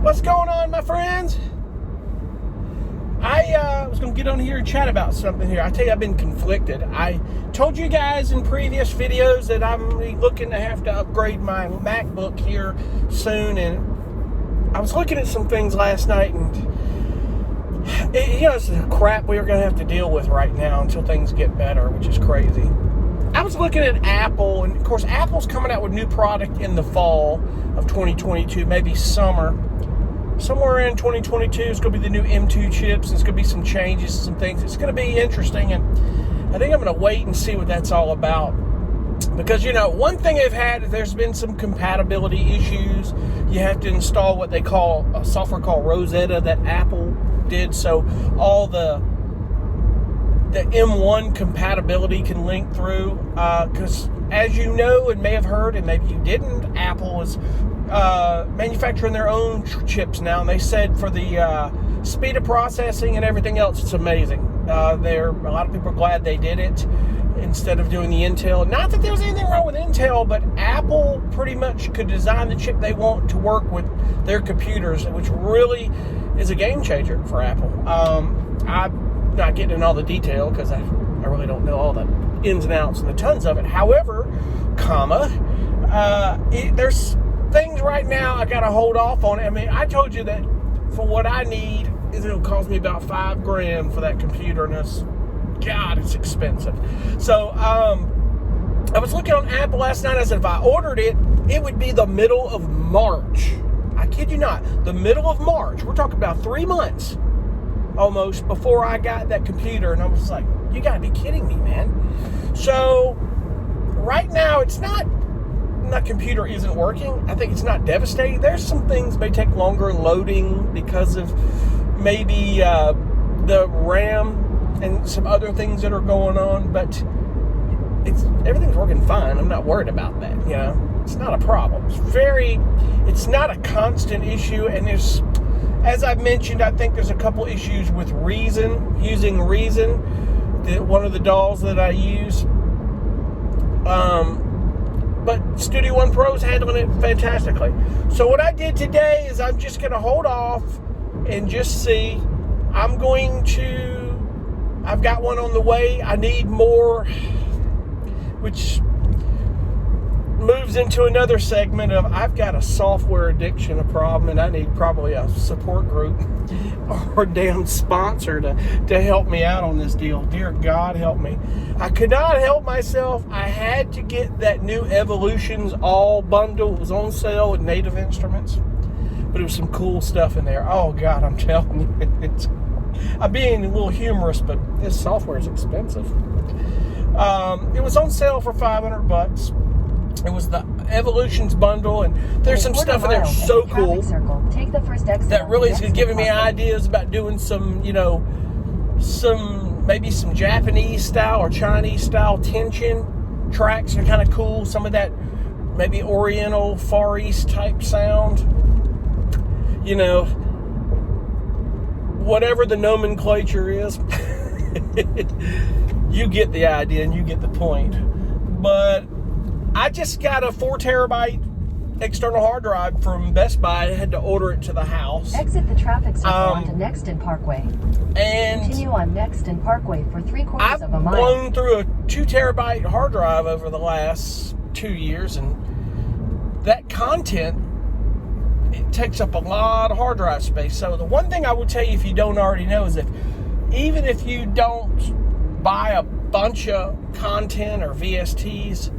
What's going on, my friends? I was going to get on here and chat about something here. I tell you, I've been conflicted. I told you guys in previous videos that I'm looking to have to upgrade my MacBook here soon, and I was looking at some things last night, and it's the crap we're going to have to deal with right now until things get better, which is crazy. I was looking at Apple, and of course, Apple's coming out with new product in the fall of 2022, maybe summer. Somewhere in 2022, it's going to be the new M2 chips. It's going to be some changes, some things. It's going to be interesting, and I think I'm going to wait and see what that's all about. Because, one thing they've had is there's been some compatibility issues. You have to install what they call a software called Rosetta that Apple did, so all the M1 compatibility can link through. Because, as you know and may have heard, and maybe you didn't, Apple is manufacturing their own chips now, and they said for the speed of processing and everything else, it's amazing. A lot of people are glad they did it instead of doing the Intel. Not that there's anything wrong with Intel, but Apple pretty much could design the chip they want to work with their computers, which really is a game changer for Apple. I'm not getting in all the detail because I really don't know all the ins and outs and the tons of it. However, there's things right now I got to hold off on. I mean, I told you that for what I need, it'll cost me about $5,000 for that computer, and it's expensive. So, I was looking on Apple last night. I said if I ordered it, it would be the middle of March. I kid you not, the middle of March. We're talking about 3 months almost before I got that computer, and I was like, you got to be kidding me, man. So, right now, it's not. That computer isn't working. I think it's not devastating. There's some things may take longer in loading because of maybe the RAM and some other things that are going on, but everything's working fine. I'm not worried about that. It's not a problem. It's not a constant issue, and as I've mentioned, I think there's a couple issues with using Reason, one of the dolls that I use. But Studio One Pro is handling it fantastically. So what I did today is I'm just going to hold off and just see. I've got one on the way. I need more, which moves into another segment of I've got a software addiction, a problem, and I need probably a support group or a damn sponsor to help me out on this deal. Dear God, help me. I could not help myself. I had to get that new Evolutions All bundle. It was on sale with Native Instruments, but it was some cool stuff in there. Oh God, I'm telling you, I'm being a little humorous, but this software is expensive. It was on sale for $500. It was the Evolutions bundle, and there's some stuff in there so cool that really is giving me ideas about doing some, maybe some Japanese style or Chinese style tension tracks are kind of cool. Some of that maybe Oriental, Far East type sound. Whatever the nomenclature is, you get the idea and you get the point. But I just got a 4 terabyte external hard drive from Best Buy. I had to order it to the house. Exit the traffic circle onto Nexton Parkway. And continue on Nexton Parkway for 3/4 of a mile. I've blown through a 2 terabyte hard drive over the last 2 years, and that content, it takes up a lot of hard drive space. So the one thing I will tell you, if you don't already know, is that even if you don't buy a bunch of content or VSTs,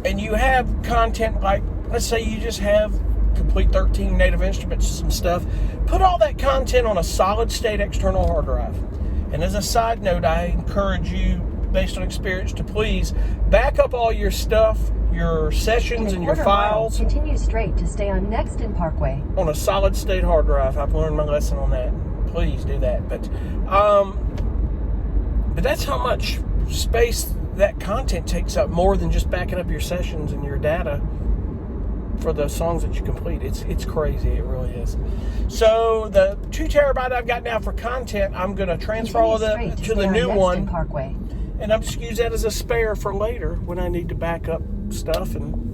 and you have content like, let's say you just have complete 13 Native Instruments, some stuff, put all that content on a solid state external hard drive. And as a side note, I encourage you, based on experience, to please back up all your stuff, your sessions and your files. Continue straight to stay on Nexton Parkway. On a solid state hard drive. I've learned my lesson on that. Please do that. But that's how much space that content takes up, more than just backing up your sessions and your data for the songs that you complete. It's crazy. It really is. So the 2 terabyte I've got now for content, I'm going to transfer all of that to the new one. Parkway. And I'm just use that as a spare for later when I need to back up stuff. And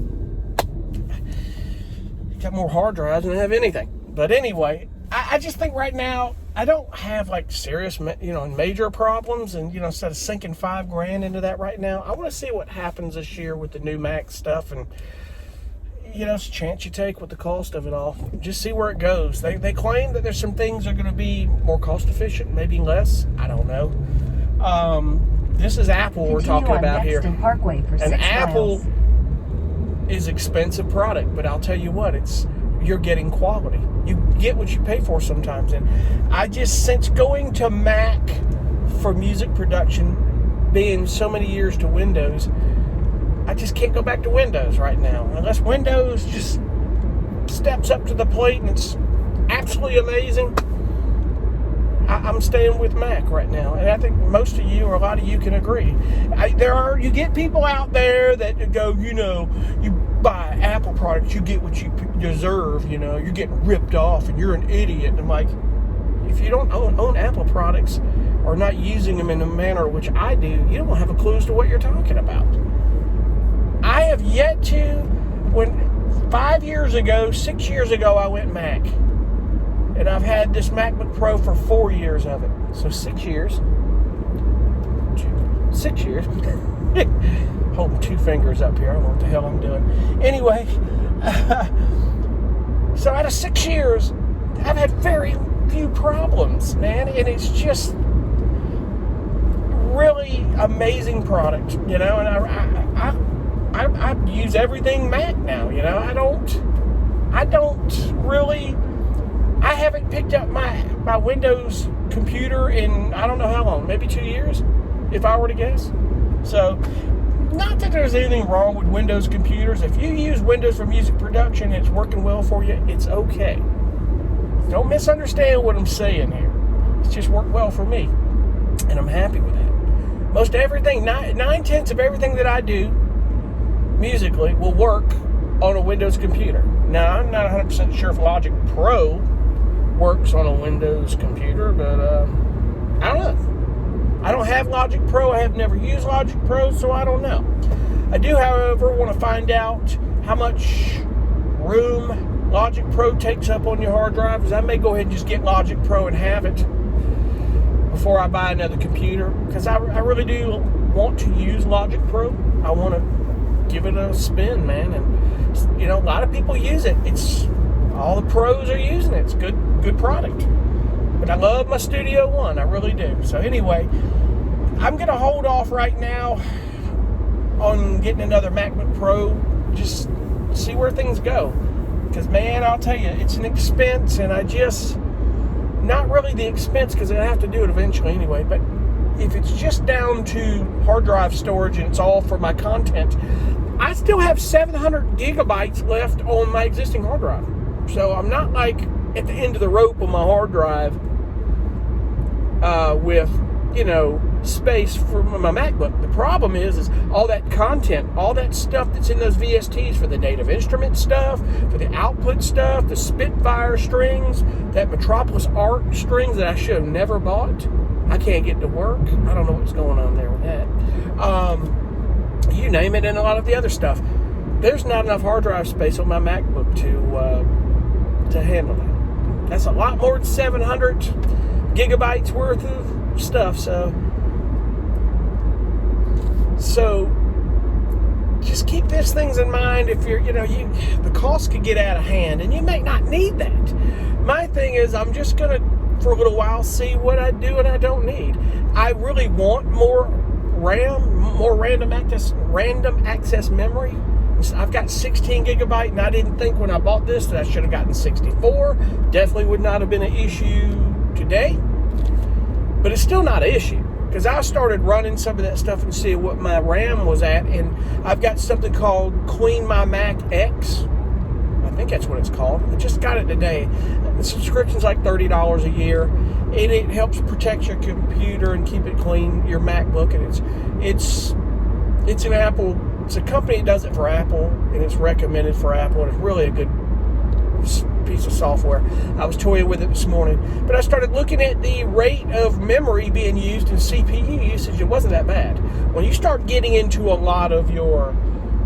got more hard drives than I have anything. But anyway, I just think right now I don't have like serious, major problems, and instead of sinking $5,000 into that right now, I want to see what happens this year with the new Mac stuff, and it's a chance you take with the cost of it all. Just see where it goes. They claim that there's some things that are going to be more cost efficient, maybe less. I don't know. This is Apple we're talking about here. Parkway for and 6 Apple miles. is expensive product, but I'll tell you what, you're getting quality. You get what you pay for sometimes. And I just, since going to Mac for music production, being so many years to Windows, I just can't go back to Windows right now. Unless Windows just steps up to the plate and it's absolutely amazing, I'm staying with Mac right now. And I think most of you, or a lot of you, can agree. You get people out there that go, you buy Apple products, you get what you deserve, you're getting ripped off and you're an idiot. And I'm like, if you don't own Apple products or not using them in the manner which I do, you don't have a clue as to what you're talking about. I have yet to, 6 years ago, I went Mac. And I've had this MacBook Pro for 4 years of it. So 6 years. 6 years. Holding 2 fingers up here. I don't know what the hell I'm doing. Anyway, so out of 6 years, I've had very few problems, man. And it's just really amazing product, And I use everything Mac now, I haven't picked up my Windows computer in I don't know how long, maybe 2 years, if I were to guess. So, not that there's anything wrong with Windows computers. If you use Windows for music production and it's working well for you, it's okay. Don't misunderstand what I'm saying here. It's just worked well for me, and I'm happy with that. Most everything, 9/10 of everything that I do musically will work on a Windows computer. Now, I'm not 100% sure if Logic Pro works on a Windows computer, but I don't know. I don't have Logic Pro. I have never used Logic Pro, so I don't know. I do, however, want to find out how much room Logic Pro takes up on your hard drive, because I may go ahead and just get Logic Pro and have it before I buy another computer, because I really do want to use Logic Pro. I want to give it a spin, man, and a lot of people use it. It's all the pros are using it. It's good product. But I love my Studio One. I really do. So anyway, I'm going to hold off right now on getting another MacBook Pro. Just see where things go. Because, man, I'll tell you, it's an expense, and not really the expense, because I have to do it eventually anyway, but if it's just down to hard drive storage and it's all for my content, I still have 700 gigabytes left on my existing hard drive. So I'm not like at the end of the rope on my hard drive with, space for my MacBook. The problem is all that content, all that stuff that's in those VSTs for the native instrument stuff, for the output stuff, the Spitfire strings, that Metropolis Art strings that I should have never bought. I can't get to work. I don't know what's going on there with that. You name it, and a lot of the other stuff. There's not enough hard drive space on my MacBook to handle that. That's a lot more than 700 gigabytes worth of stuff. So just keep these things in mind. If the cost could get out of hand, and you may not need that. My thing is, I'm just gonna, for a little while, see what I do and I don't need. I really want more RAM, more random access memory. I've got 16 gigabyte, and I didn't think when I bought this that I should have gotten 64. Definitely would not have been an issue today, but it's still not an issue, because I started running some of that stuff and seeing what my RAM was at, and I've got something called Clean My Mac X. I think that's what it's called. I just got it today. The subscription's like $30 a year, and it helps protect your computer and keep it clean, your MacBook, and it's an Apple. It's a company that does it for Apple, and it's recommended for Apple, and it's really a good piece of software. I was toying with it this morning, but I started looking at the rate of memory being used in CPU usage. It wasn't that bad. When you start getting into a lot of your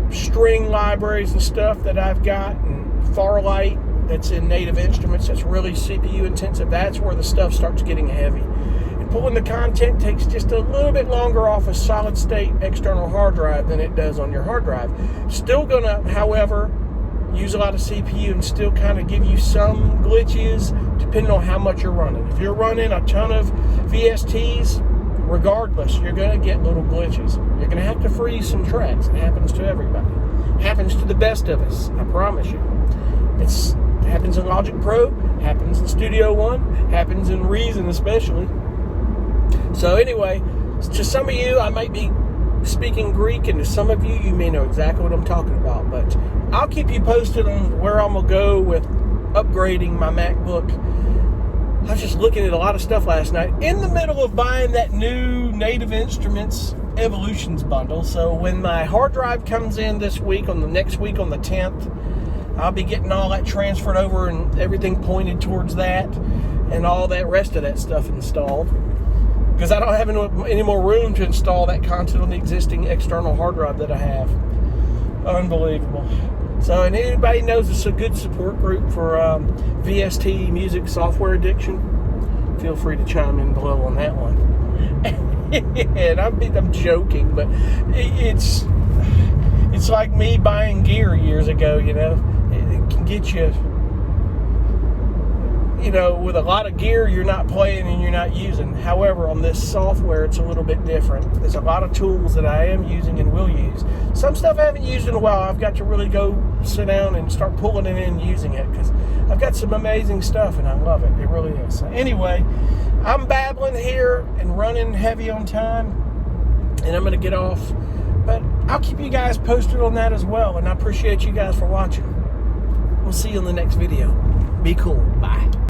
string libraries and stuff that I've got, and far light that's in Native Instruments that's really CPU intensive, that's where the stuff starts getting heavy. And pulling the content takes just a little bit longer off a solid state external hard drive than it does on your hard drive. Still gonna, however, use a lot of CPU and still kind of give you some glitches depending on how much you're running. If you're running a ton of VSTs, regardless, you're going to get little glitches. You're going to have to freeze some tracks. It happens to everybody. It happens to the best of us, I promise you. It happens in Logic Pro, happens in Studio One, happens in Reason especially. So anyway, to some of you, I might be speaking Greek, and to some of you, you may know exactly what I'm talking about. But I'll keep you posted on where I'm going to go with upgrading my MacBook. I was just looking at a lot of stuff last night in the middle of buying that new Native Instruments Evolutions bundle. So when my hard drive comes in this week, on the next week on the 10th, I'll be getting all that transferred over and everything pointed towards that and all that rest of that stuff installed. Because I don't have any more room to install that content on the existing external hard drive that I have. Unbelievable. So, and anybody knows it's a good support group for VST music software addiction, feel free to chime in below on that one. And I'm joking, but it's like me buying gear years ago, you know. It can get you, you know, with a lot of gear you're not playing and you're not using. However, on this software, it's a little bit different. There's a lot of tools that I am using and will use. Some stuff I haven't used in a while. I've got to really go sit down and start pulling it in and using it, because I've got some amazing stuff and I love it. It really is. So anyway, I'm babbling here and running heavy on time, and I'm going to get off. But I'll keep you guys posted on that as well, and I appreciate you guys for watching. We'll see you in the next video. Be cool.